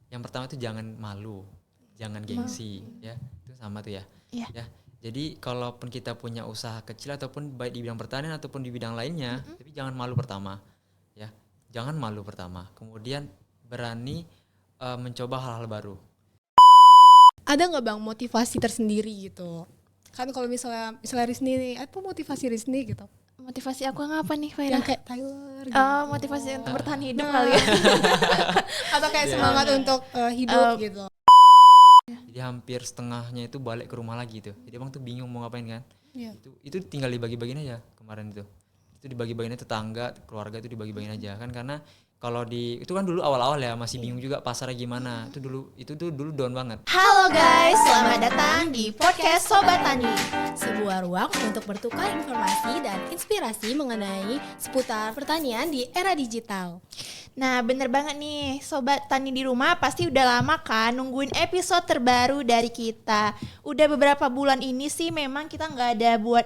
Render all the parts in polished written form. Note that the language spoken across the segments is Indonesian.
Yang pertama itu jangan malu, jangan gengsi, ya. Itu sama tuh ya. Iya. Ya. Jadi kalaupun kita punya usaha kecil ataupun baik di bidang pertanian ataupun di bidang lainnya, tapi jangan malu pertama, ya. Jangan malu pertama. Kemudian berani mencoba hal-hal baru. Ada nggak Bang motivasi tersendiri gitu? Kan kalau misalnya Rizny nih, apa motivasi Rizny gitu? Motivasi aku yang apa nih, Faira? Yang kayak Tyler gitu. Oh, motivasi untuk bertahan hidup kali ya. Atau kayak semangat untuk hidup gitu. Jadi hampir setengahnya itu balik ke rumah lagi tuh. Jadi abang tuh bingung mau ngapain kan. Iya. Itu tinggal dibagi-bagiin aja kemarin itu. Itu dibagi-bagiin tetangga, keluarga itu dibagi-bagiin aja kan, karena kalau itu kan dulu awal-awal ya masih bingung juga pasarnya gimana. Itu tuh dulu down banget. Halo guys, selamat datang di podcast Sobat Tani. Sebuah ruang untuk bertukar informasi dan inspirasi mengenai seputar pertanian di era digital. Nah, bener banget nih Sobat Tani di rumah pasti udah lama kan nungguin episode terbaru dari kita. Udah beberapa bulan ini sih memang kita nggak ada buat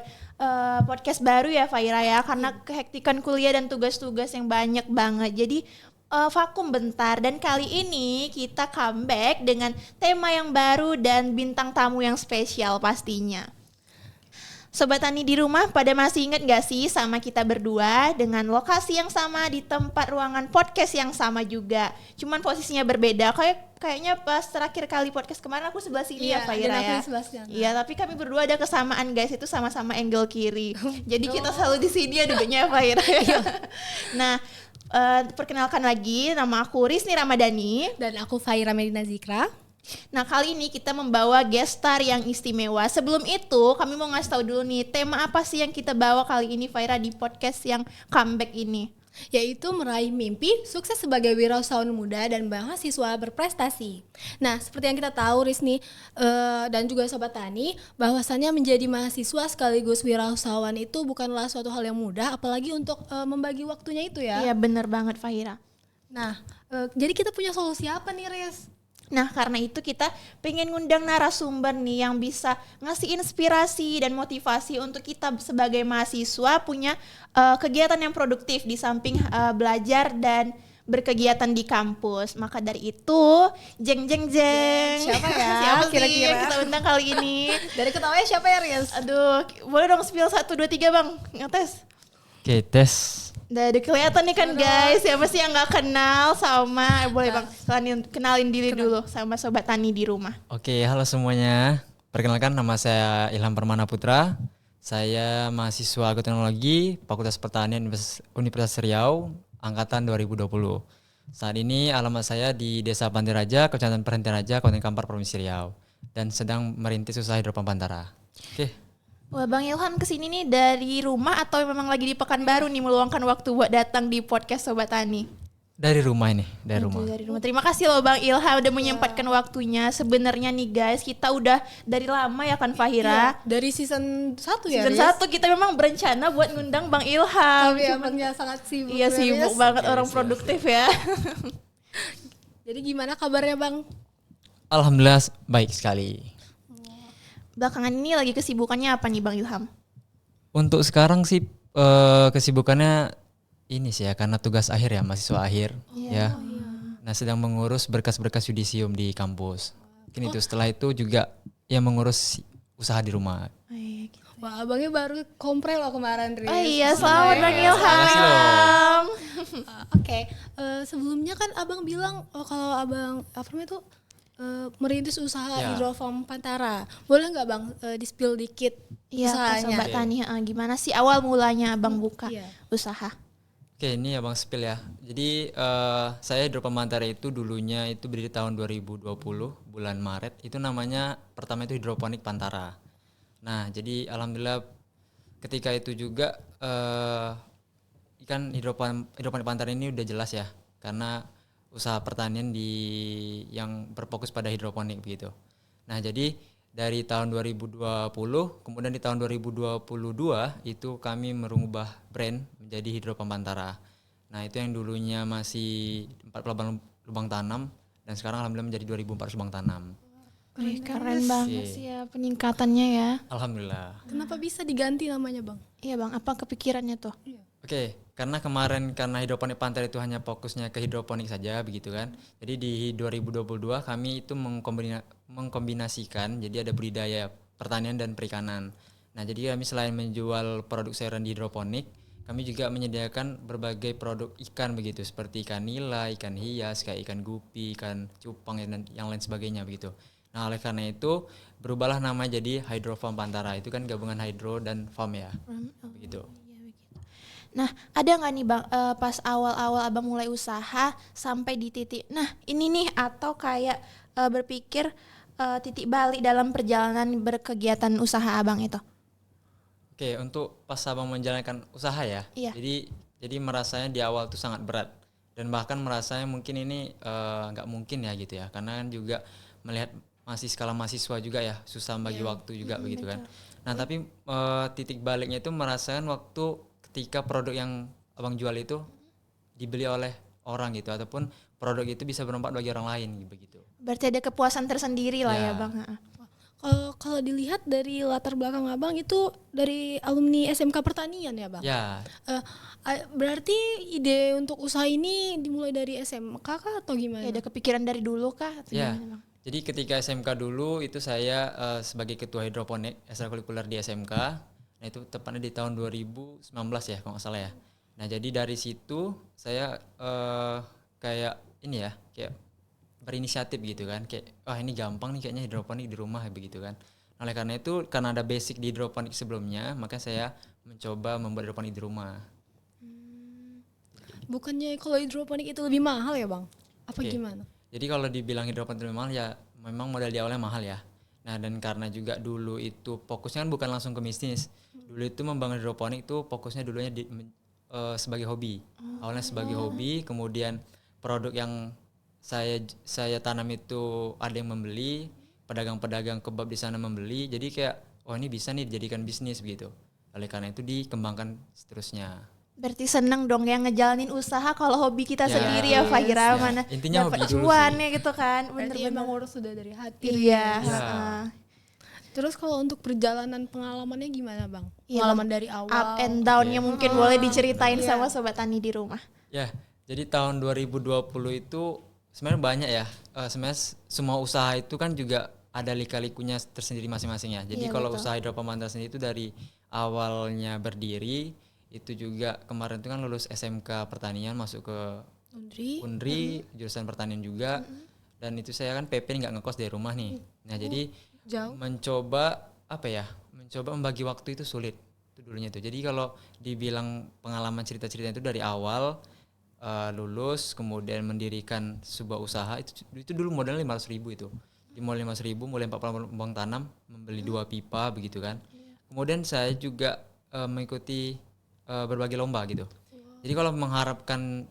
podcast baru ya Faira ya, karena kehektikan kuliah dan tugas-tugas yang banyak banget. Jadi vakum bentar, dan kali ini kita comeback dengan tema yang baru dan bintang tamu yang spesial pastinya. Sobat Tani di rumah pada masih ingat gak sih sama kita berdua dengan lokasi yang sama di tempat ruangan podcast yang sama juga. Cuman posisinya berbeda. Kayaknya pas terakhir kali podcast kemarin aku sebelah sini ya Faira ya. Iya, tapi kami berdua ada kesamaan guys, itu sama-sama angle kiri. Jadi kita selalu di sini ya duduknya Faira ya. Nah, perkenalkan lagi, nama aku Rizny Ramadhani. Dan aku Faira Medina Zikra. Nah, kali ini kita membawa guest star yang istimewa. Sebelum itu, kami mau ngasih tahu dulu nih, tema apa sih yang kita bawa kali ini Faira di podcast yang comeback ini? Yaitu meraih mimpi, sukses sebagai wirausahawan muda dan mahasiswa berprestasi. Nah, seperti yang kita tahu Rizny dan juga Sobat Tani, bahwasannya menjadi mahasiswa sekaligus wirausahawan itu bukanlah suatu hal yang mudah, apalagi untuk membagi waktunya itu ya. Iya, bener banget Faira. Nah, jadi kita punya solusi apa nih Riz? Nah, karena itu kita pengen ngundang narasumber nih yang bisa ngasih inspirasi dan motivasi untuk kita sebagai mahasiswa punya kegiatan yang produktif di samping belajar dan berkegiatan di kampus. Maka dari itu, jeng. Siapa ya? Siapa Kira-kira sih yang kita undang kali ini? Dari ketawanya siapa ya Riz? Aduh, boleh dong spill 1, 2, 3 Bang, ngetes. Oke, tes. Udah kelihatan nih kan guys, siapa sih yang gak kenal sama, boleh Bang, kenalin diri dulu sama Sobat Tani di rumah. Oke, halo semuanya. Perkenalkan, nama saya Ilham Permana Putra. Saya mahasiswa agroteknologi Fakultas Pertanian Universitas Riau, angkatan 2020. Saat ini alamat saya di Desa Pantai Raja, Kecamatan Perhentian Raja, Kabupaten Kampar, Provinsi Riau, dan sedang merintis usaha hidropompa Pantara. Oke. Wah, Bang Ilham kesini nih dari rumah atau memang lagi di Pekanbaru nih meluangkan waktu buat datang di podcast Sobat Tani? Dari rumah ini, dari rumah. Dari rumah. Terima kasih loh Bang Ilham udah menyempatkan waktunya. Sebenarnya nih guys, kita udah dari lama ya kan Fahira? Dari season 1 ya Season 1 kita memang berencana buat ngundang Bang Ilham. Tapi abangnya sangat sibuk. Iya, sibuk banget, orang produktif ya. Jadi gimana kabarnya Bang? Alhamdulillah baik sekali. Belakangan ini lagi kesibukannya apa nih Bang Ilham? Untuk sekarang sih kesibukannya ini sih ya, karena tugas akhir ya, mahasiswa akhir ya. Nah, sedang mengurus berkas-berkas yudisium di kampus. Mungkin itu, setelah itu juga ya mengurus usaha di rumah. Wah, abangnya baru kompre loh kemarin Riz. Oh iya, selamat Bang Ilham. Oke, sebelumnya kan abang bilang kalau abang itu merintis usaha hidrofarm Pantara. Boleh nggak Bang di-spill dikit usahanya? Sobat Tani, gimana sih awal mulanya Abang buka usaha? Oke, ini Abang spill ya. Jadi saya hidropompa Pantara itu dulunya itu berdiri tahun 2020 bulan Maret. Itu namanya pertama itu hidroponik Pantara. Nah, jadi alhamdulillah ketika itu juga ikan hidroponik Pantara ini udah jelas ya, karena usaha pertanian yang berfokus pada hidroponik begitu. Nah, jadi dari tahun 2020 kemudian di tahun 2022 itu kami merubah brand menjadi hidropompa Pantara. Nah, itu yang dulunya masih 48 lubang tanam dan sekarang alhamdulillah menjadi 2400 lubang tanam. Keren banget sih ya peningkatannya ya. Alhamdulillah. Kenapa bisa diganti namanya Bang? Iya Bang, apa kepikirannya tuh? Oke, karena hidroponik pantai itu hanya fokusnya ke hidroponik saja begitu kan. Jadi di 2022 kami itu mengkombinasikan, jadi ada budidaya pertanian dan perikanan. Nah, jadi kami selain menjual produk sayuran di hidroponik, kami juga menyediakan berbagai produk ikan begitu, seperti ikan nila, ikan hias, kayak ikan gupi, ikan cupang dan yang lain sebagainya begitu. Nah, oleh karena itu berubahlah nama jadi Hydro Farm Pantara. Itu kan gabungan hydro dan farm ya. Begitu. Nah, ada nggak nih Bang pas awal-awal Abang mulai usaha sampai di titik, nah ini nih, atau kayak berpikir titik balik dalam perjalanan berkegiatan usaha Abang itu? Oke, untuk pas abang menjalankan usaha ya, Iya. jadi merasanya di awal tuh sangat berat dan bahkan merasanya mungkin ini nggak mungkin ya gitu ya, karena kan juga melihat masih skala mahasiswa juga ya, susah bagi waktu juga begitu kan. Nah tapi titik baliknya itu merasakan waktu ketika produk yang abang jual itu dibeli oleh orang gitu, ataupun produk itu bisa bermanfaat bagi orang lain begitu. Berarti ada kepuasan tersendiri lah ya Ya. Bang. Kalau dilihat dari latar belakang Abang itu dari alumni SMK Pertanian ya Bang? Ya, Berarti ide untuk usaha ini dimulai dari SMK kah atau gimana? Ya, ada kepikiran dari dulu kah atau ya. gimana Bang? Jadi ketika SMK dulu itu saya sebagai ketua hidroponik ekstrakurikuler di SMK. Nah itu tepatnya di tahun 2019 ya kalau nggak salah ya. Nah jadi dari situ saya kayak ini ya, kayak berinisiatif gitu kan, kayak wah ini gampang nih kayaknya hidroponik di rumah begitu kan. Oleh karena itu, karena ada basic di hidroponik sebelumnya, maka saya mencoba membuat hidroponik di rumah. Bukannya kalau hidroponik itu lebih mahal ya Bang? Apa Oke. gimana? Jadi kalau dibilang hidroponik lebih mahal ya memang modal di awalnya mahal ya. Nah dan karena juga dulu itu fokusnya kan bukan langsung ke bisnis. Dulu itu membangun hidroponik itu fokusnya dulunya sebagai hobi. Awalnya sebagai hobi, kemudian produk yang saya tanam itu ada yang membeli, pedagang-pedagang kebab di sana membeli. Jadi kayak oh ini bisa nih dijadikan bisnis begitu. Oleh karena itu dikembangkan seterusnya. Berarti seneng dong yang ngejalanin usaha kalau hobi kita Ya, sendiri ya Fahira, ya. mana Intinya dapat hobi dulu cuannya gitu kan. Berarti Bener-bener. emang urus sudah dari hati. Iya. Ya. heeh. Terus kalau untuk perjalanan pengalamannya gimana Bang? Iya, Pengalaman Bang. dari awal. Up and down-nya mungkin boleh diceritain sama sobat tani di rumah. Ya, jadi tahun 2020 itu sebenarnya banyak ya. Sebenarnya semua usaha itu kan juga ada lika-likunya tersendiri masing-masing ya. Jadi Iya, kalau betul. usaha hidroponik sendiri itu dari awalnya berdiri itu juga kemarin itu kan lulus SMK Pertanian masuk ke Undri jurusan pertanian juga. Dan itu saya kan PP nggak ngekos dari rumah nih. Nah jadi Jauh. mencoba apa ya? Mencoba membagi waktu itu sulit. Itu dulunya tuh. Jadi kalau dibilang pengalaman cerita-cerita itu dari awal lulus kemudian mendirikan sebuah usaha itu dulu modalnya 500.000 itu. Dimulai 500.000, mulai 40 uang tanam, membeli 2 pipa begitu kan. Kemudian saya juga mengikuti berbagai lomba gitu. Jadi kalau mengharapkan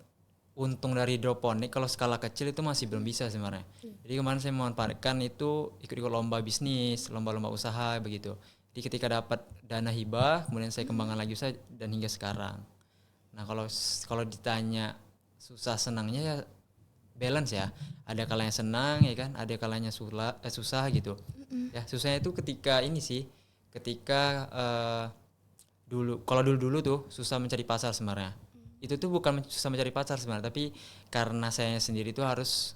untung dari hidroponik kalau skala kecil itu masih belum bisa sebenarnya. Jadi kemarin saya memanfaatkan itu ikut-ikut lomba bisnis, lomba-lomba usaha begitu. Jadi ketika dapat dana hibah, kemudian saya kembangkan lagi usaha dan hingga sekarang. Nah kalau ditanya susah senangnya ya balance ya. Ada kalanya senang ya kan, ada kalanya susah gitu. Ya susahnya itu ketika ini sih, ketika kalau dulu tuh susah mencari pasar sebenarnya. Itu tuh bukan susah mencari pasar sebenarnya, tapi karena saya sendiri tuh harus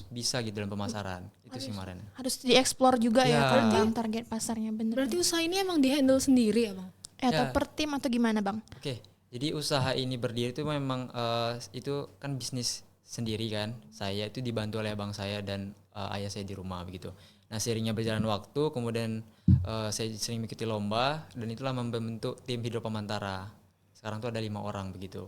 bisa gitu dalam pemasaran. Itu sih kemarin. Harus dieksplor juga ya Ya. tentang target pasarnya, bener. Berarti usaha ini emang dihandle sendiri ya Bang? Atau Ya. per tim atau gimana Bang? Oke, jadi usaha ini berdiri itu memang itu kan bisnis sendiri kan. Saya itu dibantu oleh abang saya dan ayah saya di rumah begitu. Nah seiringnya berjalan waktu, kemudian saya sering mengikuti lomba dan itulah membentuk tim Hidropamantara. Sekarang tuh ada 5 orang begitu.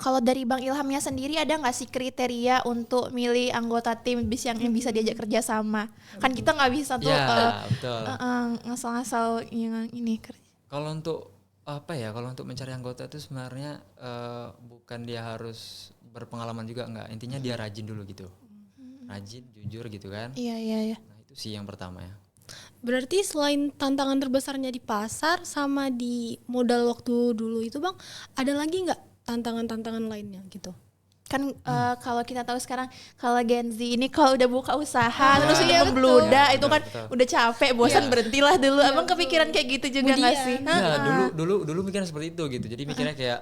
Kalau dari Bang Ilhamnya sendiri ada nggak sih kriteria untuk milih anggota tim yang bisa diajak kerja sama? Kan kita nggak bisa tuh Ya betul. ngasal-ngasal yang ini kerja. Kalau untuk apa ya? Kalau untuk mencari anggota itu sebenarnya bukan dia harus berpengalaman juga enggak. Intinya dia rajin dulu gitu. Rajin, jujur gitu kan. Iya. Nah, itu sih yang pertama ya. Berarti selain tantangan terbesarnya di pasar sama di modal waktu dulu itu Bang, ada lagi nggak tantangan-tantangan lainnya gitu? Kan kalau kita tahu sekarang kalau Gen Z ini kalau udah buka usaha terus Iya, udah membludak itu kan betul. udah capek, bosan, berhentilah dulu. Abang kepikiran kayak gitu juga nggak sih? Ya dulu mikirnya seperti itu gitu. Jadi mikirnya kayak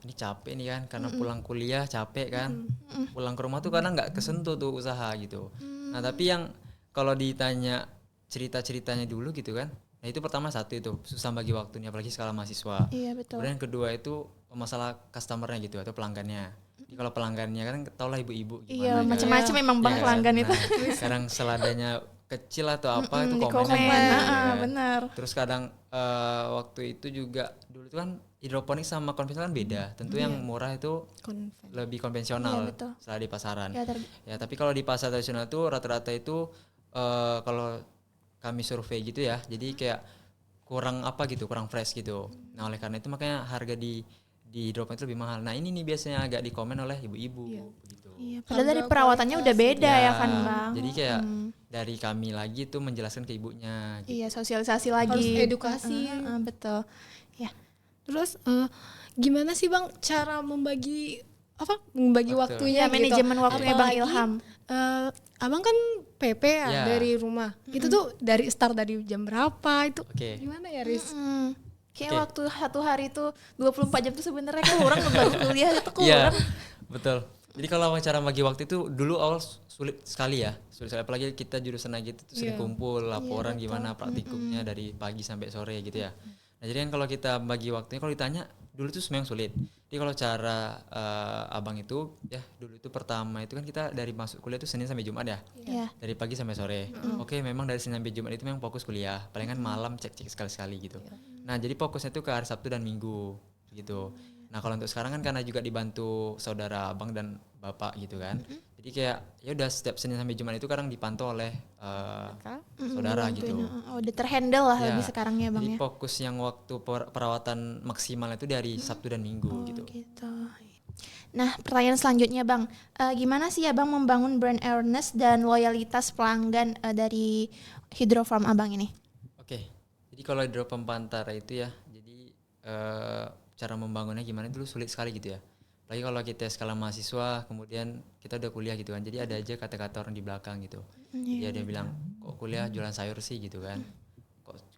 ini capek nih kan karena pulang kuliah capek kan. Pulang ke rumah tuh kadang nggak kesentuh tuh usaha gitu. Nah tapi yang kalau ditanya cerita-ceritanya dulu gitu kan. Nah itu pertama satu itu susah bagi waktunya apalagi skala mahasiswa. Iya betul. Kemudian yang kedua itu masalah customernya gitu atau pelanggannya. Jadi kalau pelanggannya kan tau lah ibu-ibu gimana. Iya, kan. macam-macam memang Bang Iya kan? pelanggan itu. Nah, sekarang seladanya kecil atau apa itu Di komennya komen, gitu, kan. benar. Terus kadang waktu itu juga dulu itu kan hidroponik sama konvensional kan beda. Tentu yang murah itu lebih konvensional Iya, betul. setelah di pasaran. Ya, Ya tapi kalau di pasar tradisional tuh rata-rata itu kalau kami survei gitu ya, jadi kayak kurang apa gitu, kurang fresh gitu. Nah oleh karena itu makanya harga di hidroponik itu lebih mahal. Nah ini nih biasanya agak dikomen oleh ibu-ibu gitu. Iya, padahal dari perawatannya udah beda ya kan Bang. Jadi kayak dari kami lagi tuh menjelaskan ke ibunya. Gitu. Iya, sosialisasi lagi. Harus edukasi. Betul. Ya. Terus gimana sih Bang cara membagi waktunya Ya, gitu? manajemen waktunya Bang Apalagi, Ilham. Abang kan PP ya Ya. dari rumah. Itu tuh dari start dari jam berapa itu? Oke. Gimana ya Riz? Kayak Oke. waktu satu hari itu 24 jam tuh sebenarnya kurang baru kuliah itu Iya, kurang. betul. Jadi kalau cara bagi waktu itu dulu awal sulit sekali ya. Sulit sekali apalagi kita jurusan lagi itu sering kumpul laporan gimana praktikumnya dari pagi sampai sore gitu ya. Nah, jadi kan kalau kita bagi waktunya kalau ditanya dulu itu memang sulit. Jadi kalau cara Abang itu ya dulu itu pertama itu kan kita dari masuk kuliah itu Senin sampai Jumat ya. Iya. Dari pagi sampai sore. Oke, memang dari Senin sampai Jumat itu memang fokus kuliah. Palingan malam cek-cek sekali-sekali gitu. Nah, jadi fokusnya itu ke hari Sabtu dan Minggu gitu. Nah, kalau untuk sekarang kan karena juga dibantu saudara Abang dan Bapak gitu kan. Jadi kayak ya udah setiap Senin sampai Jumat itu kadang dipantau oleh saudara gitu. Oh, udah terhandle lah Ya, lebih sekarang ya Bang jadi ya. fokus yang waktu perawatan maksimal itu dari Sabtu dan Minggu gitu. Gitu. Nah, pertanyaan selanjutnya Bang, gimana sih Abang membangun brand awareness dan loyalitas pelanggan dari hidrofarm Abang ini? Oke, jadi kalau hidropompa Pantara itu ya, jadi cara membangunnya gimana dulu sulit sekali gitu ya. Apalagi kalau kita skala mahasiswa, kemudian kita udah kuliah gitu kan, jadi ada aja kata-kata orang di belakang gitu. Jadi ada yang bilang, kok kuliah jualan sayur sih gitu kan.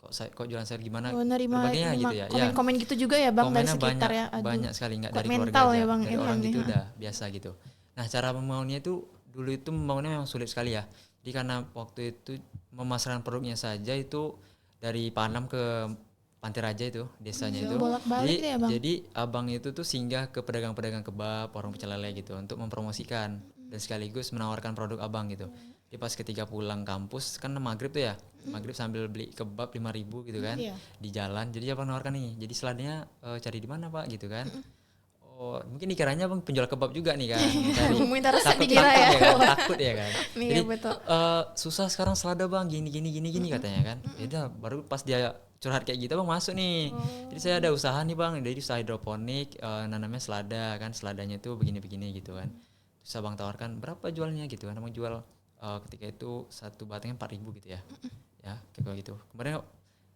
Kok jualan sayur gimana? Berbagai gitu ya. Komen-komen gitu juga ya Bang dari Komennya sekitar banyak, ya. Aduh. banyak sekali nggak Kuat dari keluarga mental aja, ya, Bang dari Ilham orang nih. gitu udah biasa gitu. Nah cara membangunnya itu dulu itu membangunnya memang sulit sekali ya. Jadi karena waktu itu memasarkan produknya saja itu dari Panam ke Pantai Raja itu desanya itu. bolak-balik ya, Bang? Jadi abang itu tuh singgah ke pedagang-pedagang kebab, warung pecel lele gitu untuk mempromosikan dan sekaligus menawarkan produk abang gitu. Jadi pas ketika pulang kampus kan maghrib tuh ya, maghrib sambil beli kebab 5.000 gitu kan di jalan. Jadi abang nawarkan nih, jadi seladanya cari di mana pak gitu kan. Oh mungkin dikiranya abang penjual kebab juga nih kan. Minta resep Takut dikira ya. kan, takut ya kan. Iya, Jadi betul. susah sekarang selada bang gini katanya kan. Ya udah baru pas dia curhat kayak gitu bang masuk nih. Jadi saya ada usaha nih bang, dari usaha hidroponik nanamnya selada kan, seladanya itu begini gitu kan. Terus abang tawarkan berapa jualnya gitu kan, abang jual ketika itu satu batangnya 4.000 gitu ya. Ya kayak gitu. Kemudian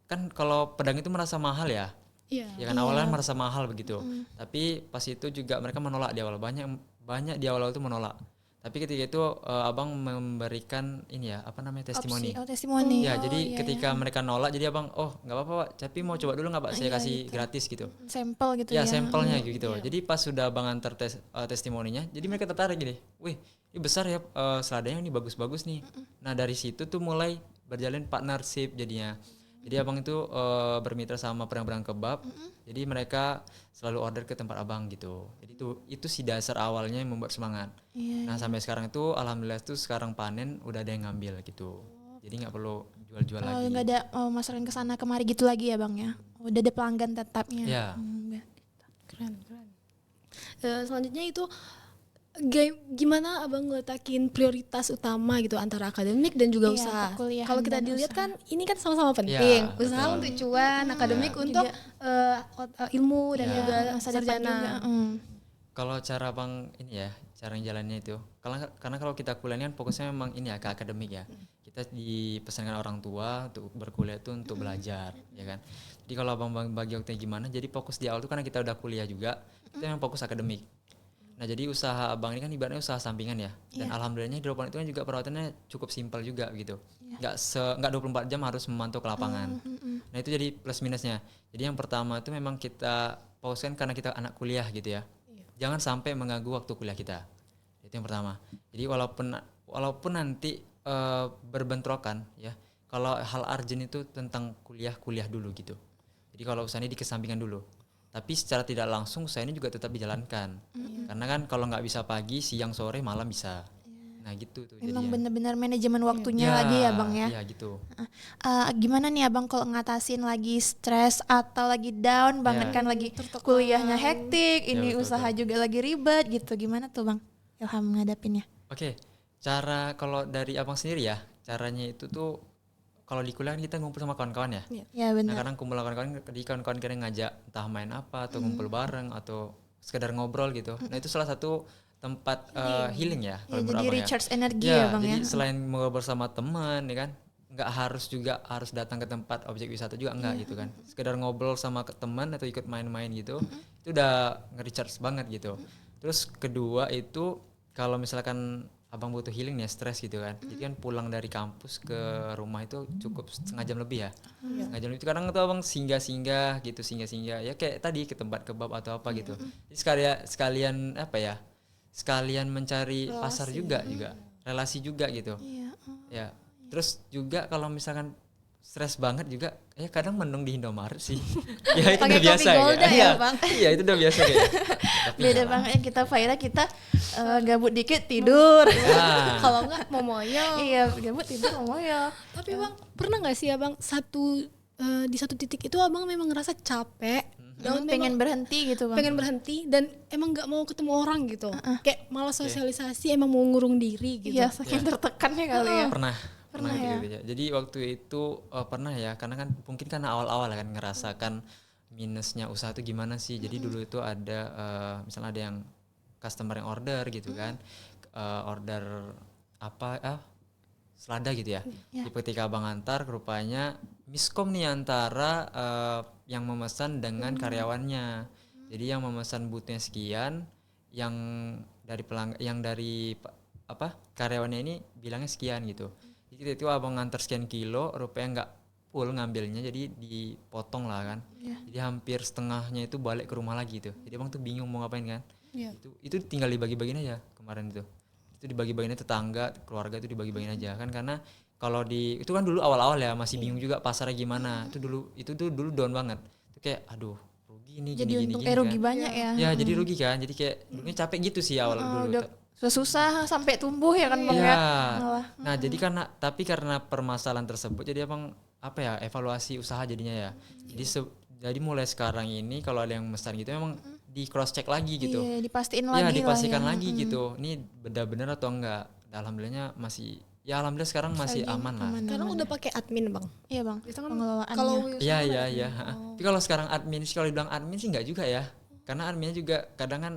kan kalau pedang itu merasa mahal ya. Iya. Ya kan awalnya merasa mahal begitu. Tapi pas itu juga mereka menolak di awal, banyak di awal itu menolak. Tapi ketika itu abang memberikan ini ya apa namanya testimoni. Testimoni. Ya jadi ketika mereka nolak jadi abang nggak apa-apa pak, tapi mau coba dulu nggak pak, saya kasih gratis gitu. Sampel gitu Ya ya. sampelnya gitu. Jadi pas sudah abang antar testimoninya, jadi mereka tertarik gini, wih ini besar ya seladanya ini bagus-bagus nih. Nah dari situ tuh mulai berjalin partnership jadinya. Jadi abang itu bermitra sama pedagang kebab. Jadi mereka selalu order ke tempat abang gitu. Jadi itu si dasar awalnya yang membuat semangat. Nah sampai sekarang itu alhamdulillah tuh sekarang panen udah ada yang ngambil gitu. Jadi nggak perlu jual-jual lagi. Nggak ada masarin kesana kemari gitu lagi ya bang ya. Udah ada pelanggan tetapnya. Ya. Keren. Selanjutnya itu gimana abang ngeletakin prioritas utama gitu antara akademik dan juga usaha. Kalau kita dilihat kan ini kan sama-sama penting. Usaha untuk cuan, akademik untuk ilmu dan juga sarjana. Kalau cara bang ini ya, cara jalannya itu. Karena kalau kita kuliah ini kan fokusnya memang ini ya ke akademik ya. Kita dipesankan orang tua untuk berkuliah itu untuk belajar, ya kan. Jadi kalau abang bagi waktunya gimana? Jadi fokus di awal itu karena kita udah kuliah juga, kita memang fokus akademik. Nah jadi usaha abang ini kan ibaratnya usaha sampingan ya. Dan alhamdulillahnya hidroponik itu kan juga perawatannya cukup simpel juga gitu. Nggak 24 jam harus memantau ke lapangan. Nah itu jadi plus minusnya. Jadi yang pertama itu memang kita fokuskan karena kita anak kuliah gitu ya. Jangan sampai mengganggu waktu kuliah kita. Itu yang pertama. Jadi walaupun nanti berbentrokan ya. Kalau hal urgent itu tentang kuliah dulu gitu. Jadi kalau usaha ini dikesampingkan dulu. Tapi secara tidak langsung usaha ini juga tetap dijalankan. Karena kan kalau nggak bisa pagi, siang, sore, malam bisa. Nah gitu tuh. Memang jadinya. benar-benar manajemen waktunya lagi ya Bang ya. Iya gitu. Gimana nih Abang kalau ngatasin lagi stres atau lagi down banget kan lagi kuliahnya hektik, ini betul, usaha juga lagi ribet gitu. Gimana tuh Bang Ilham ngadapinnya? Oke, cara kalau dari abang sendiri ya, caranya itu tuh kalau di kuliah kan kita ngumpul sama kawan-kawan ya. Ya Nah benar. kadang kumpul kawan-kawan kadang ngajak entah main apa atau ngumpul bareng atau sekedar ngobrol gitu. Nah itu salah satu tempat healing ya kalau menurut Jadi abang ya. recharge energi Ya, ya Bang jadi ya. selain ngobrol sama teman ya kan, nggak harus datang ke tempat objek wisata juga enggak gitu kan. Sekedar ngobrol sama teman atau ikut main-main gitu, itu udah nge-recharge banget gitu. Terus kedua itu kalau misalkan abang butuh healing ya stres gitu kan, jadi kan pulang dari kampus ke rumah itu cukup setengah jam lebih ya. Setengah jam lebih itu kadang tuh abang singgah-singgah gitu, singgah-singgah ya kayak tadi ke tempat kebab atau apa gitu. Jadi sekalian apa ya, sekalian mencari pasar juga relasi juga gitu. Ya terus juga kalau misalkan stres banget juga ya kadang mendung di Indomaret sih. Ya itu Pakai udah biasa kopi Golda ya, Iya, Bang? iya itu udah biasa kayak. Tapi Beda ya, banget kita Faira kita gabut dikit tidur. nah, Kalau enggak momoyo. Iya, gabut tidur ngomongnya. Tapi Bang, pernah nggak sih Abang di satu titik itu Abang memang ngerasa capek dan Pengen memang berhenti gitu Bang. pengen berhenti dan emang nggak mau ketemu orang gitu. Kayak malas sosialisasi, emang mau ngurung diri gitu. Iya, saking tertekannya kali ya. pernah gitu ya. Jadi waktu itu pernah ya karena kan mungkin karena awal-awal kan ngerasakan minusnya usaha itu gimana sih. Jadi dulu itu ada misalnya ada yang customer yang order gitu kan. Order apa selada gitu ya. Jadi ketika abang antar rupanya miskom nih antara yang memesan dengan karyawannya. Jadi yang memesan boothnya sekian, yang dari karyawannya ini bilangnya sekian gitu. Jadi itu abang nganter sekian kilo, rupanya nggak full ngambilnya, jadi dipotong lah kan. Jadi hampir setengahnya itu balik ke rumah lagi tuh. Jadi abang tuh bingung mau ngapain kan. Itu tinggal dibagi-bagiin aja kemarin itu. Itu dibagi-bagiin tetangga, keluarga itu dibagi-bagiin aja kan, karena kalau itu kan dulu awal-awal ya masih bingung juga pasarnya gimana. Itu dulu down banget. Itu kayak aduh rugi nih Jadi gini untung kan. rugi banyak ya. Ya jadi rugi kan. Jadi kayak dulunya capek gitu sih awal dulu. Udah susah sampai tumbuh ya kan Bang ya. Iya. Nah, jadi karena permasalahan tersebut jadi abang evaluasi usaha jadinya ya. Jadi mulai sekarang ini kalau ada yang pesan gitu memang di cross check lagi gitu. Iya, dipastiin Ya, lagi dipastikan lah ya. lagi gitu. Ini benar atau enggak. Alhamdulillahnya alhamdulillah sekarang masih aman lah. Sekarang udah pakai admin Bang. Iya Bang, Biasanya kan pengelolaannya. kalau Iya. Tapi kalau sekarang kalau dibilang admin sih enggak juga ya. Karena adminnya juga kadang kan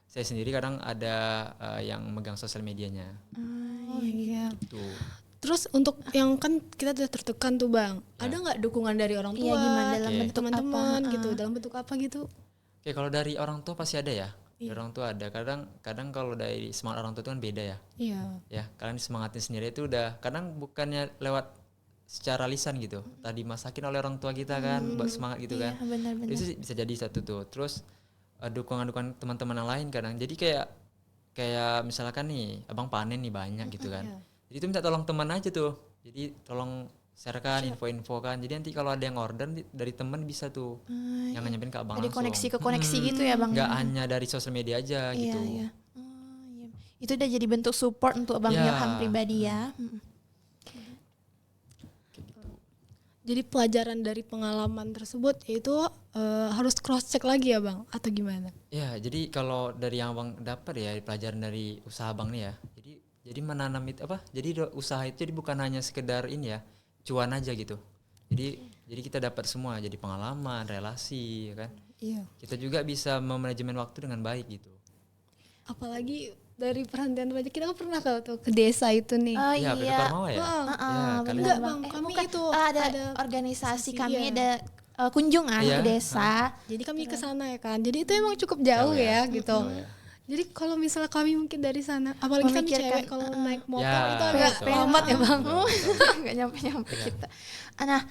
saya sendiri kadang ada yang megang sosial medianya. iya. Gitu. Terus untuk yang kan kita udah tertekan tuh Bang, ada nggak dukungan dari orang tua, Iya, gimana dalam bentuk teman-teman apa? gitu, dalam bentuk apa gitu? Oke, kalau dari orang tua pasti ada ya. Dari orang tua ada. Kadang kalau dari semangat orang tua itu kan beda ya. Iya. Ya, kalian semangatin sendiri itu udah kadang bukannya lewat secara lisan gitu. Tadi masakin oleh orang tua kita kan buat semangat gitu kan. Benar-benar. Itu bisa jadi satu tuh. Terus dukungan teman-teman yang lain kadang. Jadi kayak misalkan nih, abang panen nih banyak gitu kan. Jadi itu minta tolong teman aja tuh. Jadi tolong sharekan info-info kan. Jadi nanti kalau ada yang order dari teman bisa tuh yang nyampein ke abang Jadi langsung. koneksi ke koneksi gitu ya Bang. Nggak hanya dari sosial media aja gitu. Iya. Iya. Itu udah jadi bentuk support untuk Bang Ya. Ilham pribadi ya. Jadi pelajaran dari pengalaman tersebut itu harus cross check lagi ya Bang atau gimana? Ya, jadi kalau dari yang abang dapat ya pelajaran dari usaha abang nih ya. Jadi menanam itu Jadi usaha itu jadi bukan hanya sekedar ini ya, cuan aja gitu. Jadi kita dapat semua, jadi pengalaman, relasi, ya kan. Iya. Kita juga bisa memanajemen waktu dengan baik gitu. Apalagi dari perhentian pajak kita kan pernah ke desa itu nih. Oh Iya, iya. Parmawa ya. Ya, kalian Enggak Bang, kami bukan. itu ada organisasi kami iya. ada kunjungan Iya. ke desa. Jadi kami ke sana ya kan. Jadi itu emang cukup jauh ya gitu. Jauh ya. Jadi kalau misalnya kami mungkin dari sana, apalagi kami Memikirkan, cewek kalau naik motor Ya, itu agak betul. lambat ya bang. Nggak nyampe-nyampe kita. Nah,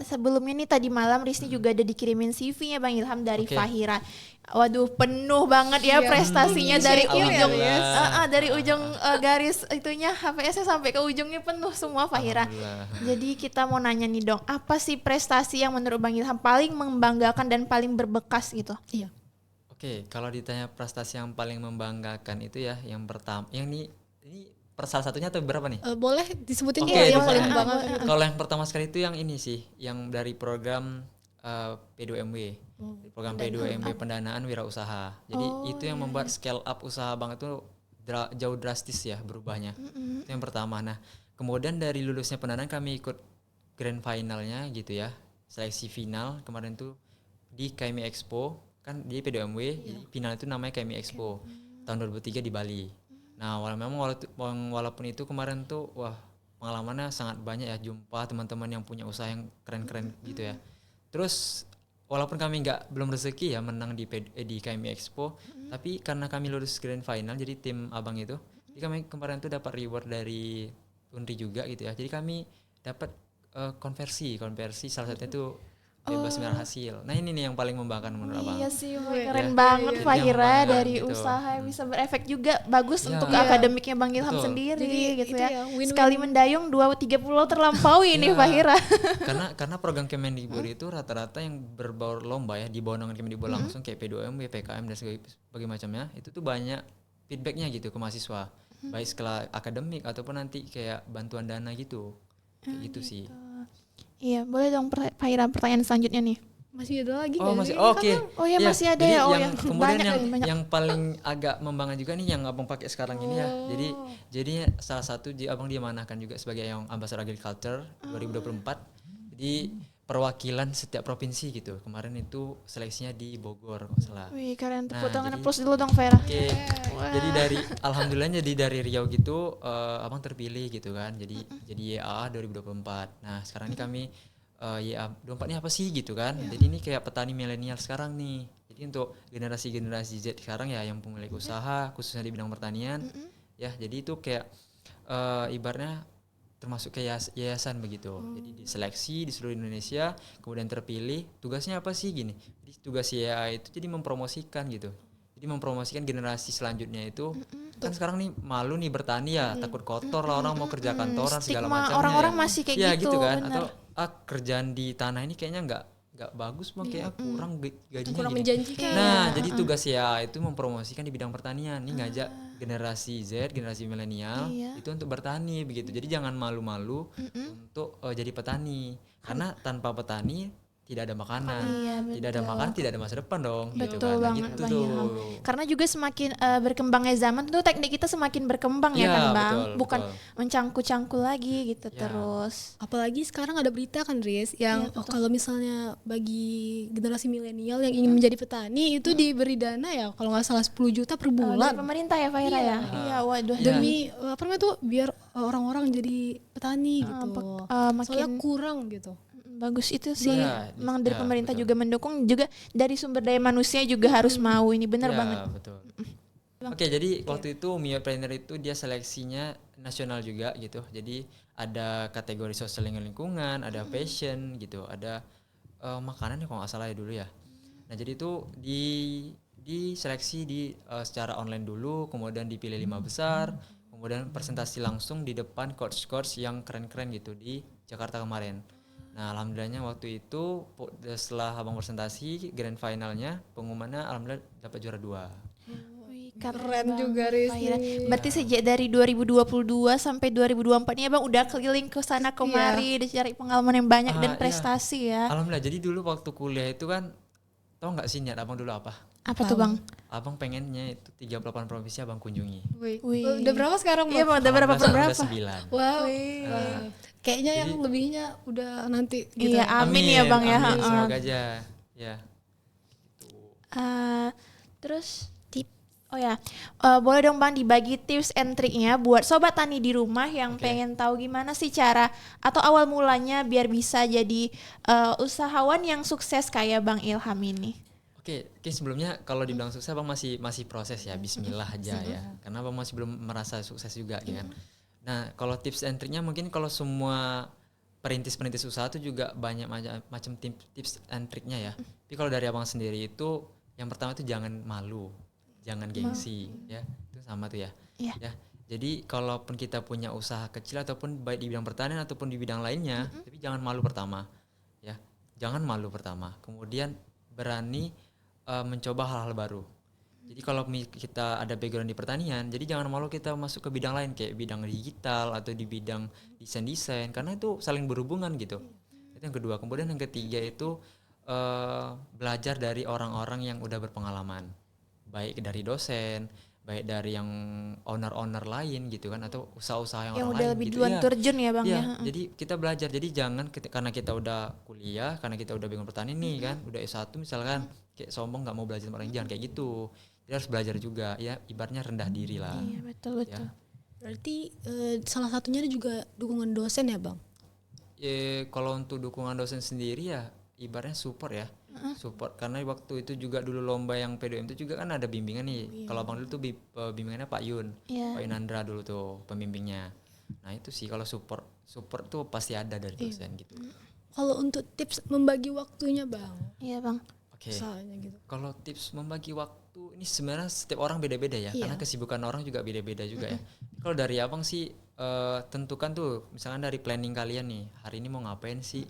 sebelumnya nih tadi malam Rizny juga ada dikirimin CV-nya Bang Ilham dari Oke. Fahira. Waduh, penuh banget ya Iya. prestasinya dari ujung Alhamdulillah. dari ujung garis itunya HPS sampai ke ujungnya penuh semua Fahira. Alhamdulillah. Jadi kita mau nanya nih dong, apa sih prestasi yang menurut Bang Ilham paling membanggakan dan paling berbekas gitu? Iya. Oke, kalau ditanya prestasi yang paling membanggakan itu ya, yang pertama, yang ini salah satunya atau berapa nih? Boleh disebutin Oke, yang bisa. paling membanggakan itu. Kalau yang pertama sekali itu yang ini sih, yang dari program P2MW, program P2MW pendanaan wirausaha. Jadi itu yang membuat scale up usaha bank itu jauh drastis ya berubahnya. Itu yang pertama. Nah, kemudian dari lulusnya pendanaan kami ikut grand finalnya gitu ya, seleksi final kemarin tuh di KMI Expo, kan di P2MW, jadi final itu namanya KMI Expo tahun 2003 di Bali. Nah, walaupun itu kemarin tuh wah pengalamannya sangat banyak ya, jumpa teman-teman yang punya usaha yang keren-keren gitu ya. Terus walaupun kami belum rezeki ya menang di KMI Expo, tapi karena kami lulus grand final jadi tim abang itu, jadi kami kemarin tuh dapat reward dari Unri juga gitu ya. Jadi kami dapat konversi salah satunya itu bebas merah hasil. Nah ini nih yang paling membanggakan menurut abang. Iya sih, keren banget Fahira membanggakan dari gitu. usaha yang bisa berefek juga bagus Iya. untuk Iya. akademiknya Bang Ilham Betul. sendiri Jadi gitu itu ya. ya, win-win. Sekali mendayung 2-3 pulau terlampaui nih Iya. Fahira. karena program Kemendikbud itu rata-rata yang berbau lomba ya, di bawah naungan Kemendikbud langsung kayak P2M, PKM dan sebagainya macamnya, itu tuh banyak feedbacknya gitu ke mahasiswa, baik sekolah akademik ataupun nanti kayak bantuan dana gitu. Kayak gitu sih. Iya, boleh dong Fahira pertanyaan selanjutnya nih. Masih ada lagi Oh nggak masih sih? oke. Oh ya, masih ada jadi ya. Oh, yang yang kemudian banyak yang lagi, banyak. yang paling agak membanggakan juga nih yang abang pakai sekarang ini ya. Jadi salah satu abang diamanahkan juga sebagai yang Ambassador Agriculture 2024. Jadi perwakilan setiap provinsi gitu. Kemarin itu seleksinya di Bogor kalau salah. Wih, kalian tepuk Nah, tangan jadi- plus dulu dong Fahira. Oke. Jadi alhamdulillahnya dari Riau gitu abang terpilih gitu kan. Jadi YA 2024. Nah, sekarang ini kami YA 24 ini apa sih gitu kan. Jadi ini kayak petani milenial sekarang nih. Jadi untuk generasi Z sekarang ya yang pemilik usaha khususnya di bidang pertanian. Ya, jadi itu kayak ibaratnya termasuk kayak yayasan begitu. Jadi diseleksi di seluruh Indonesia, kemudian terpilih. Tugasnya apa sih gini? Jadi tugas YA itu jadi mempromosikan gitu. Jadi mempromosikan generasi selanjutnya itu kan sekarang nih malu nih bertani ya, takut kotor lah orang mau kerja kantoran segala Stigma macamnya. orang-orang ya. masih kayak Ya, gitu, kan. benar. Atau kerjaan di tanah ini kayaknya nggak bagus bang, kayak kurang gajinya Kurang gini. menjanjikan. Nah, jadi tugas ya itu mempromosikan di bidang pertanian. Nih ngajak generasi Z, generasi milenial itu untuk bertani begitu. Jadi jangan malu-malu untuk jadi petani. Karena tanpa petani tidak ada makanan. Iya, Tidak ada makanan, tidak ada masa depan dong. gitu Betul kan. Nah, banget gitu Bang tuh. Ilham. Karena juga semakin berkembangnya zaman tuh teknik kita semakin berkembang ya Iya, kan Bang. betul, Bukan betul. mencangkul-cangkul lagi gitu Ya. terus. Apalagi sekarang ada berita kan Riz yang Iya, kalau misalnya bagi generasi milenial yang ingin menjadi petani itu diberi dana ya kalau nggak salah 10 juta per Dari bulan pemerintah ya Fahira ya. Iya, waduh. demi apa namanya tuh biar orang-orang jadi petani gitu. makin Soalnya kurang gitu. bagus itu sih. Iya, Memang dari ya, pemerintah betul. juga mendukung, juga dari sumber daya manusia juga harus mau. Ini benar Ya, banget. betul. Oke, jadi waktu itu Miopreneur itu dia seleksinya nasional juga gitu. Jadi ada kategori sosial lingkungan, ada fashion gitu, ada makanan ya kalau nggak salah ya dulu ya. Nah, jadi itu diseleksi secara online dulu, kemudian dipilih 5 besar, kemudian presentasi langsung di depan coach-coach yang keren-keren gitu di Jakarta kemarin. Nah, alhamdulillahnya waktu itu setelah abang presentasi grand finalnya pengumumannya alhamdulillah dapat juara 2. Wih, Keren juga Riz. Fahira. Berarti sejak dari 2022 sampai 2024 ini Abang udah keliling ke sana kemari, udah cari pengalaman yang banyak dan Iya. prestasi ya. Alhamdulillah. Jadi dulu waktu kuliah itu kan tau nggak sih niat abang dulu apa? Apa tuh Bang? Abang pengennya itu 38 provinsi abang kunjungi. Wih. Udah berapa sekarang Iya Bang? Bang, udah berapa per berapa? 9. Wow. Kayaknya yang lebihnya udah nanti gitu. Iya, amin ya Bang ya. Amin, Ha-ha. semoga aja. Ya. Terus oh ya, boleh dong Bang dibagi tips and triknya buat sobat tani di rumah yang pengen tahu gimana sih cara atau awal mulanya biar bisa jadi usahawan yang sukses kayak Bang Ilham ini. Oke, sebelumnya kalau dibilang sukses Abang masih proses ya, bismillah aja ya. Karena Abang masih belum merasa sukses juga ya kan. Nah, kalau tips and triknya mungkin kalau semua perintis usaha tuh juga banyak macam tips and triknya ya. Tapi kalau dari Abang sendiri itu yang pertama itu jangan malu, jangan gengsi ya. Itu sama tuh ya. Iya. Ya. Jadi kalaupun kita punya usaha kecil ataupun baik di bidang pertanian ataupun di bidang lainnya, tapi jangan malu pertama. Ya. Jangan malu pertama. Kemudian berani mencoba hal-hal baru. Jadi kalau kita ada background di pertanian, jadi jangan malu kita masuk ke bidang lain kayak bidang digital atau di bidang desain karena itu saling berhubungan gitu. Itu yang kedua. Kemudian yang ketiga itu belajar dari orang-orang yang udah berpengalaman, baik dari dosen, baik dari yang owner lain gitu kan, atau usaha-usaha yang orang udah lain lebih gitu. duluan terjun ya Bang ya. Jadi kita belajar. Jadi jangan karena kita udah kuliah, karena kita udah background pertanian nih kan, udah S1 misalkan kayak sombong nggak mau belajar sama orang, jangan kayak gitu. Jadi harus belajar juga ya, ibaratnya rendah diri lah. Iya, betul. Ya. Berarti salah satunya juga dukungan dosen ya Bang? Kalau untuk dukungan dosen sendiri ya ibaratnya support ya. Support karena waktu itu juga dulu lomba yang PDM itu juga kan ada bimbingan nih. Kalau Abang dulu tuh bimbingannya Pak Yun. Pak Yunandra dulu tuh pembimbingnya. Nah itu sih kalau support tuh pasti ada dari dosen gitu. Kalau untuk tips membagi waktunya Bang? Iya Bang. Oke. Misalnya gitu. Kalau tips membagi waktu ini sebenarnya setiap orang beda-beda ya, karena kesibukan orang juga beda-beda juga ya. Kalau dari Abang sih tentukan tuh misalkan dari planning kalian nih, hari ini mau ngapain sih.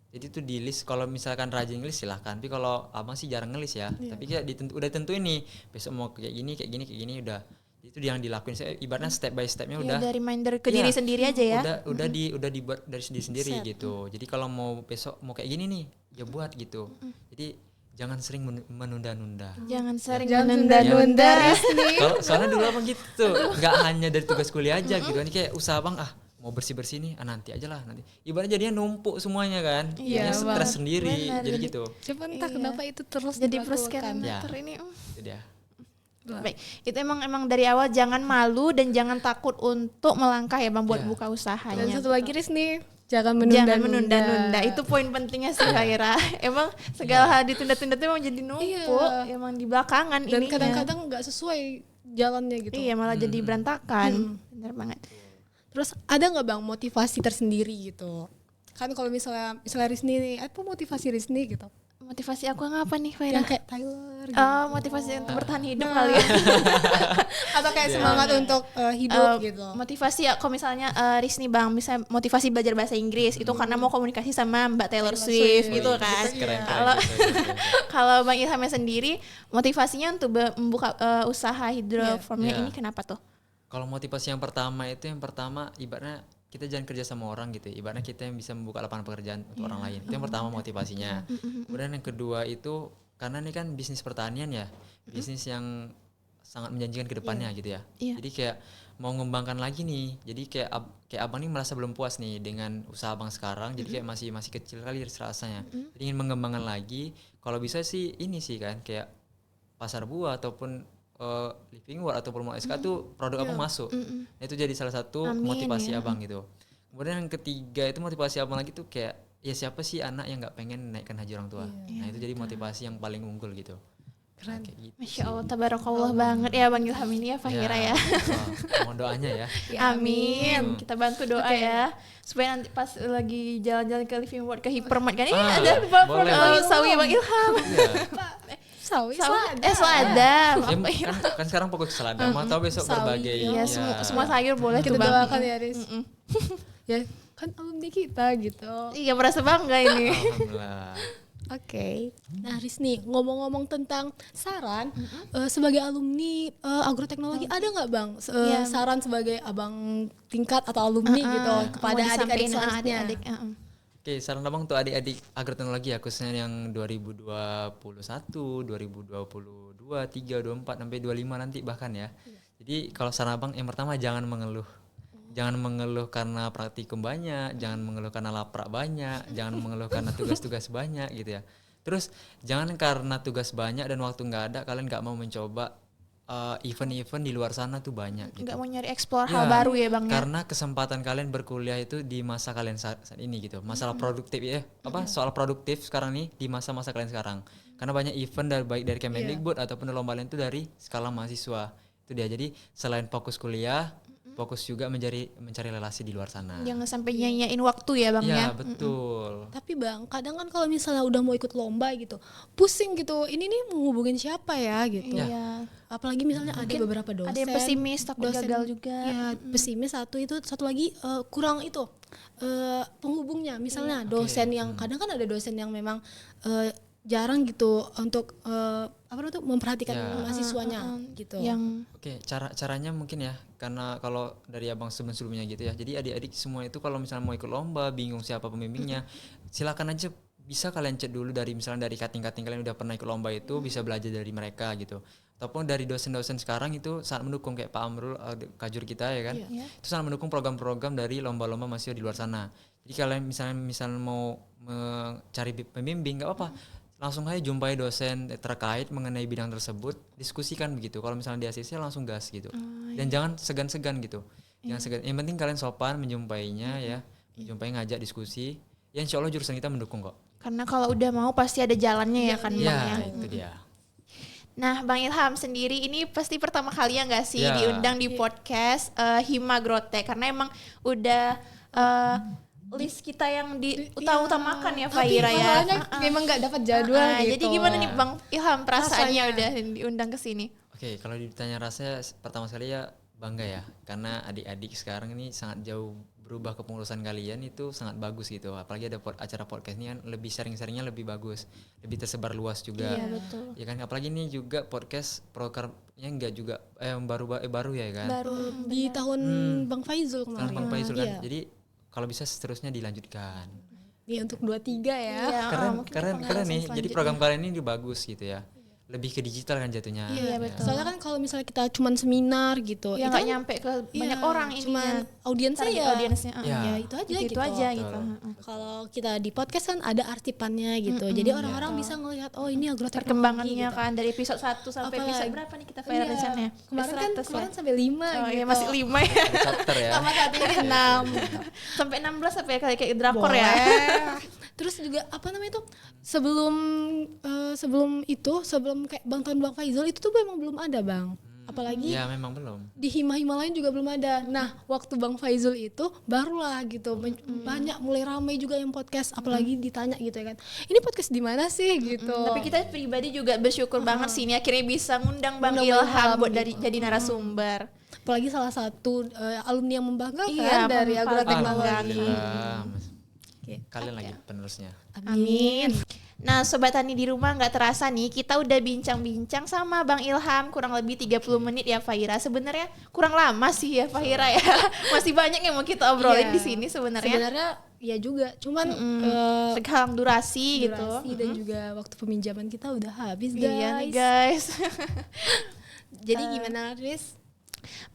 Jadi tuh di list, kalau misalkan rajin ngelis silahkan, tapi kalau Abang sih jarang ngelis ya. Tapi kayak udah tentuin nih, besok mau kayak gini udah. Itu yang dilakuin. Saya ibaratnya step by stepnya udah. Dari reminder ke diri sendiri aja ya. Udah dibuat dari sendiri gitu. Jadi kalau mau besok mau kayak gini nih, ya buat gitu. Jadi jangan sering menunda-nunda. Jangan sering Jangan menunda-nunda. Kalau soalnya dulu Abang gitu, nggak hanya dari tugas kuliah aja gitu. Ini kayak usaha Bang, mau bersih-bersih nih, nanti aja lah nanti. Ibaratnya jadinya numpuk semuanya kan. Iya, Jadinya stres sendiri. Benar. Jadi gitu. Coba entah kenapa itu terus Jadi dilakukan. proskerator ini. Itu dia. Baik, itu emang dari awal jangan malu dan jangan takut untuk melangkah ya Bang buat Iya. buka Dan usahanya. satu lagi Riz nih, jangan Jangan menunda-nunda. menunda-nunda. Itu poin pentingnya sih Khaira. Emang segala hal ditunda-tunda itu emang jadi numpuk, emang di belakangan Dan ininya. kadang-kadang nggak sesuai jalannya gitu. Iya, malah jadi berantakan. Bener banget. Terus ada nggak Bang motivasi tersendiri gitu? Kan kalau misalnya Rizny nih, apa motivasi Rizny gitu? Motivasi aku yang apa nih Khaira? Yang kayak Tyler gitu. Oh, motivasi untuk bertahan hidup kali ya. Atau kayak semangat untuk hidup gitu. Motivasi ya, kalau misalnya Rizny Bang, misalnya motivasi belajar bahasa Inggris itu karena mau komunikasi sama Mbak Taylor Swift gitu kan. Keren. Kalau Gitu. kalau Bang Ilhamnya sendiri motivasinya untuk membuka usaha hidroformnya Iya. ini kenapa tuh? Kalau motivasi yang pertama ibaratnya kita jangan kerja sama orang gitu. Ibaratnya kita yang bisa membuka lapangan pekerjaan untuk orang lain. Itu yang pertama motivasinya. Kemudian yang kedua itu karena ini kan bisnis pertanian ya. Bisnis yang sangat menjanjikan ke depannya gitu ya. Jadi kayak mau ngembangkan lagi nih. Jadi kayak Abang nih merasa belum puas nih dengan usaha Abang sekarang. Jadi kayak masih kecil kali rasanya. Jadi ingin mengembangkan lagi. Kalau bisa sih ini sih kan kayak pasar buah ataupun Living World atau Promo SK tuh produk Abang masuk. Nah, itu jadi salah satu motivasi Abang gitu. Kemudian yang ketiga itu motivasi Abang lagi tuh kayak ya siapa sih anak yang nggak pengen naikkan haji orang tua. Nah itu jadi motivasi yang paling unggul gitu. Keren. Kayak gitu. Masya Allah, tabarakallah banget ya Bang Ilham ini ya Fahira ya. Mohon doanya ya. Amin. Kita bantu doa ya supaya nanti pas lagi jalan-jalan ke Living World ke Hypermart kan ini ada boleh. sawi Bang Ilham. Sawi. Selada. Ya, kan sekarang fokus ke selada. Mau tahu besok berbagai. Iya, semua sayur boleh Kita tuh Bang. doakan ya Riz. Ya kan alumni kita gitu. Iya, merasa bangga ini. Alhamdulillah. Oke. Nah, Riz nih ngomong-ngomong tentang saran sebagai alumni agroteknologi ada nggak Bang saran sebagai abang tingkat atau alumni gitu kepada Mau adik-adik disampaikan selanjutnya? adik-adik. Oke, saran Abang untuk adik-adik agroteknologi ya, khususnya yang 2021, 2022, 23, 24 sampai 25 nanti bahkan ya. Jadi kalau saran Abang yang pertama jangan mengeluh. Jangan mengeluh karena praktikum banyak, jangan mengeluh karena laprak banyak, jangan mengeluh karena tugas-tugas banyak gitu ya. Terus jangan karena tugas banyak dan waktu nggak ada kalian nggak mau mencoba event-event di luar sana tuh banyak gitu. Nggak mau nyari explore Ya, hal baru ya Bang ya. karena kesempatan kalian berkuliah itu di masa kalian saat ini gitu. Masalah produktif ya, soal produktif sekarang nih di masa-masa kalian sekarang. Karena banyak event baik dari Kemendikbud ataupun lomba lain itu dari skala mahasiswa. Itu dia. Jadi selain fokus kuliah, fokus juga mencari relasi di luar sana. Jangan sampai nyanyain waktu ya Bang ya. Ya, betul. Tapi Bang, kadang kan kalau misalnya udah mau ikut lomba gitu, pusing gitu. Ini nih menghubungin siapa ya gitu. Iya. Apalagi misalnya ada beberapa dosen. Ada yang pesimis, takut gagal juga. Ya, pesimis satu lagi kurang itu penghubungnya. Misalnya dosen yang kadang kan ada dosen yang memang jarang gitu untuk memperhatikan mahasiswanya gitu. Yang Oke, caranya mungkin ya, karena kalau dari abang sebelumnya gitu ya. Jadi adik-adik semua itu kalau misalnya mau ikut lomba, bingung siapa pembimbingnya, silakan aja bisa kalian cek dulu dari misalnya dari kating-kating kalian udah pernah ikut lomba itu, bisa belajar dari mereka gitu. Ataupun dari dosen-dosen sekarang itu sangat mendukung kayak Pak Amrul, kajur kita ya kan. Itu sangat mendukung program-program dari lomba-lomba mahasiswa di luar sana. Jadi kalian misalnya mau mencari pembimbing nggak apa-apa. Langsung aja jumpai dosen terkait mengenai bidang tersebut, diskusikan begitu. Kalau misalnya di ACC langsung gas gitu. Dan jangan segan-segan gitu. Jangan segan. Yang penting kalian sopan menjumpainya ya, ngajak diskusi. Ya insya Allah jurusan kita mendukung kok. karena kalau udah mau pasti ada jalannya ya kan Bang ya. Itu dia. Nah Bang Ilham sendiri ini pasti pertama kali ya nggak sih diundang di podcast Hima Grote, karena emang udah list kita yang diutamakan ya Faira ya. Memang nggak dapat jadwal gitu. Jadi gimana nih Bang Ilham perasaannya udah diundang ke sini? Oke, kalau ditanya rasanya pertama sekali ya bangga ya, karena adik-adik sekarang ini sangat jauh berubah kepengurusan kalian itu sangat bagus gitu. Apalagi ada acara podcast ini kan lebih sharing-sharingnya lebih bagus, lebih tersebar luas juga. Iya betul. Ya kan, apalagi ini juga podcast programnya enggak juga baru ya kan. Baru di tahun Bang Faizul kemarin. Bang Faizul kan. Iya. Jadi kalau bisa seterusnya dilanjutkan. Ini untuk 23 ya. Iya, Keren nih. Jadi program kalian ini bagus gitu ya. Lebih ke digital kan jatuhnya. Iya, betul. Soalnya kan kalau misalnya kita cuman seminar gitu, ya itu nggak kan nyampe ke banyak orang ini cuman ya. audiensnya ya. Audiensnya. Ya itu aja Itu gitu. aja gitu. Kalau kita di podcast kan ada arsipannya gitu. Jadi orang-orang bisa ngelihat oh ini agroteknologi Perkembangannya gitu. kan dari episode 1 sampai Apa- episode berapa nih kita Faira rencananya? Kemarin sampai 5 Oh gitu. iya masih 5 ya. Chapter ya. Sama saat ini 6. Sampai 16 apa ya kayak drakor ya. Terus juga apa namanya itu sebelum kayak tahun Bang Faizul itu tuh memang belum ada Bang. Apalagi Ya memang belum. di hima-hima lain juga belum ada. Nah, waktu Bang Faizul itu barulah gitu banyak mulai ramai juga yang podcast, apalagi ditanya gitu ya kan. Ini podcast di mana sih gitu. Tapi kita pribadi juga bersyukur banget sih ini akhirnya bisa ngundang Bang Ngundang Bang Ilham buat gitu. jadi narasumber. Apalagi salah satu alumni yang membanggakan Iya, dari paling agroteknologi. Alhamdulillah. Oke. Kalian lagi penerusnya. Amin. Nah Sobat Tani di rumah gak terasa nih kita udah bincang-bincang sama Bang Ilham kurang lebih 30 menit ya Faira. Sebenarnya kurang lama sih ya Faira ya. Masih banyak yang mau kita obrolin Iya. di sini sebenarnya. Sebenarnya ya juga, cuman Sekarang durasi gitu. durasi dan juga waktu peminjaman kita udah habis guys. Iya nih guys. Jadi gimana Riz?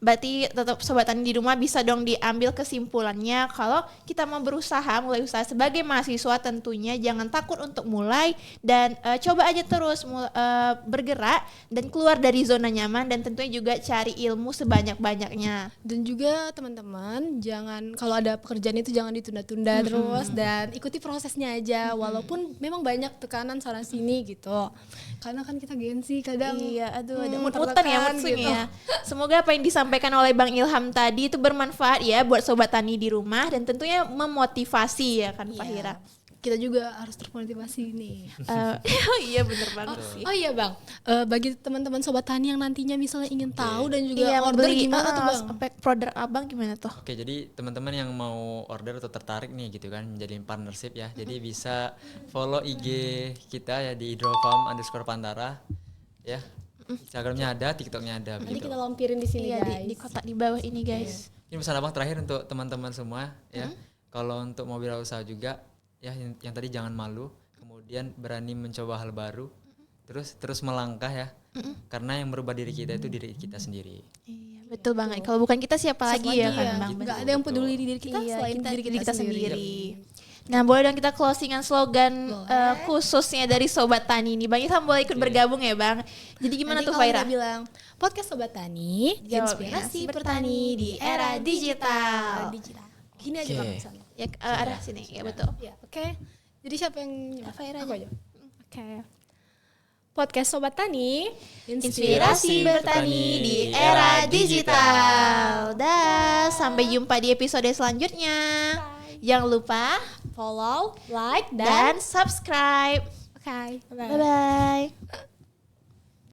Berarti tetap Sobat Tani di rumah bisa dong diambil kesimpulannya kalau kita mau berusaha mulai usaha sebagai mahasiswa tentunya jangan takut untuk mulai dan coba aja terus bergerak dan keluar dari zona nyaman dan tentunya juga cari ilmu sebanyak-banyaknya. Dan juga teman-teman jangan kalau ada pekerjaan itu jangan ditunda-tunda terus dan ikuti prosesnya aja walaupun memang banyak tekanan sana sini gitu. Karena kan kita gengsi kadang. Iya, aduh ada mut-mutan tertekan ya mood-swing gitu. ya. Semoga apa yang disampaikan oleh Bang Ilham tadi itu bermanfaat ya buat Sobat Tani di rumah dan tentunya memotivasi ya kan Fahira. Kita juga harus termotivasi nih. Iya bener banget sih. Oh iya Bang, bagi teman-teman Sobat Tani yang nantinya misalnya ingin tahu dan juga Iya, order beli gimana tuh Bang? produk Abang gimana tuh? Oke, jadi teman-teman yang mau order atau tertarik nih gitu kan menjadi partnership ya. Jadi bisa follow IG kita ya di hidrofarm_pantara ya. Instagramnya ada, TikToknya ada. Nanti begitu. kita lampirin di sini Iya guys. di kotak di bawah ini guys. Ini pesan abang terakhir untuk teman-teman semua ya. Kalau untuk mau wirausaha juga ya yang tadi jangan malu, kemudian berani mencoba hal baru, terus melangkah ya. Karena yang merubah diri kita itu diri kita sendiri. Iya betul banget. Kalau bukan kita siapa lagi ya kan Bang? Nggak ada yang peduli di diri kita Iya, selain diri kita sendiri. Nah, boleh dong kita closingan slogan khususnya dari Sobat Tani ini. Bang Ilham boleh ikut bergabung ya, Bang. Jadi gimana Nanti tuh kalau Faira? udah bilang podcast Sobat Tani, Jawabnya inspirasi bertani di era digital. Gini aja Bang misalnya. Ya, arah sini. Ya, betul. Ya, oke. Jadi siapa yang Faira Aku aja. aja. Oke. Podcast Sobat Tani, Inspirasi bertani di era digital. Dah, sampai jumpa di episode selanjutnya. Jangan lupa follow, like, dan subscribe. Oke, Bye-bye.